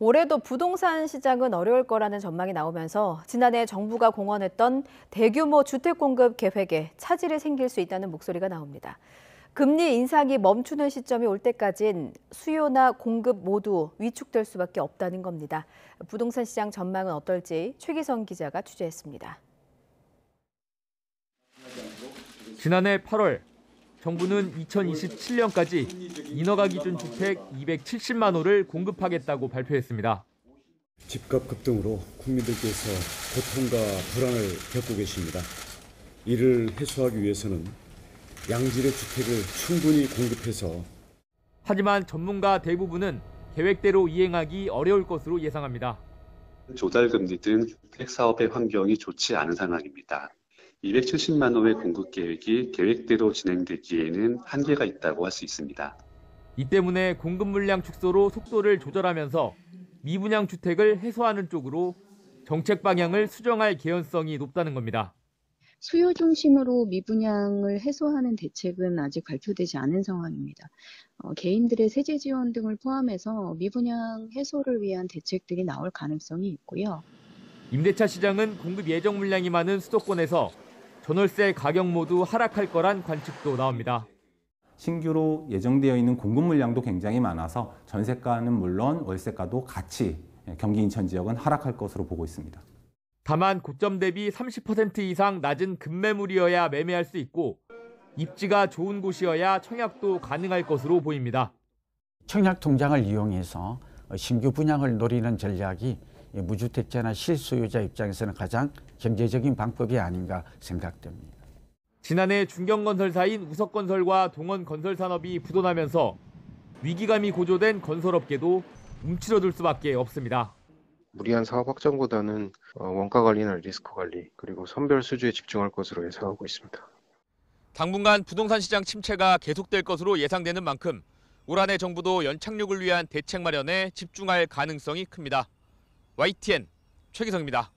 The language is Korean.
올해도 부동산 시장은 어려울 거라는 전망이 나오면서 지난해 정부가 공언했던 대규모 주택 공급 계획에 차질이 생길 수 있다는 목소리가 나옵니다. 금리 인상이 멈추는 시점이 올 때까진 수요나 공급 모두 위축될 수밖에 없다는 겁니다. 부동산 시장 전망은 어떨지 최기성 기자가 취재했습니다. 지난해 8월 정부는 2027년까지 인허가 기준 주택 270만 호를 공급하겠다고 발표했습니다. 집값 급등으로 국민들께서 고통과 불안을 겪고 계십니다. 이를 해소하기 위해서는 양질의 주택을 충분히 공급해서 하지만 전문가 대부분은 계획대로 이행하기 어려울 것으로 예상합니다. 조달금리 등 주택 사업의 환경이 좋지 않은 상황입니다. 270만 호의 공급 계획이 계획대로 진행되기에는 한계가 있다고 할 수 있습니다. 이 때문에 공급 물량 축소로 속도를 조절하면서 미분양 주택을 해소하는 쪽으로 정책 방향을 수정할 개연성이 높다는 겁니다. 수요 중심으로 미분양을 해소하는 대책은 아직 발표되지 않은 상황입니다. 개인들의 세제 지원 등을 포함해서 미분양 해소를 위한 대책들이 나올 가능성이 있고요. 임대차 시장은 공급 예정 물량이 많은 수도권에서 전월세 가격 모두 하락할 거란 관측도 나옵니다. 신규로 예정되어 있는 공급 물량도 굉장히 많아서 전세가는 물론 월세가도 같이 경기 인천 지역은 하락할 것으로 보고 있습니다. 다만 고점 대비 30% 이상 낮은 급매물이어야 매매할 수 있고 입지가 좋은 곳이어야 청약도 가능할 것으로 보입니다. 청약 통장을 이용해서 신규 분양을 노리는 전략이 무주택자나 실소유자 입장에서는 가장 경제적인 방법이 아닌가 생각됩니다. 지난해 중견건설사인 우석건설과 동원건설산업이 부도나면서 위기감이 고조된 건설업계도 움츠러들 수밖에 없습니다. 무리한 사업 확장보다는 원가 관리나 리스크 관리 그리고 선별 수주에 집중할 것으로 예상하고 있습니다. 당분간 부동산 시장 침체가 계속될 것으로 예상되는 만큼 올 한해 정부도 연착륙을 위한 대책 마련에 집중할 가능성이 큽니다. YTN 최기성입니다.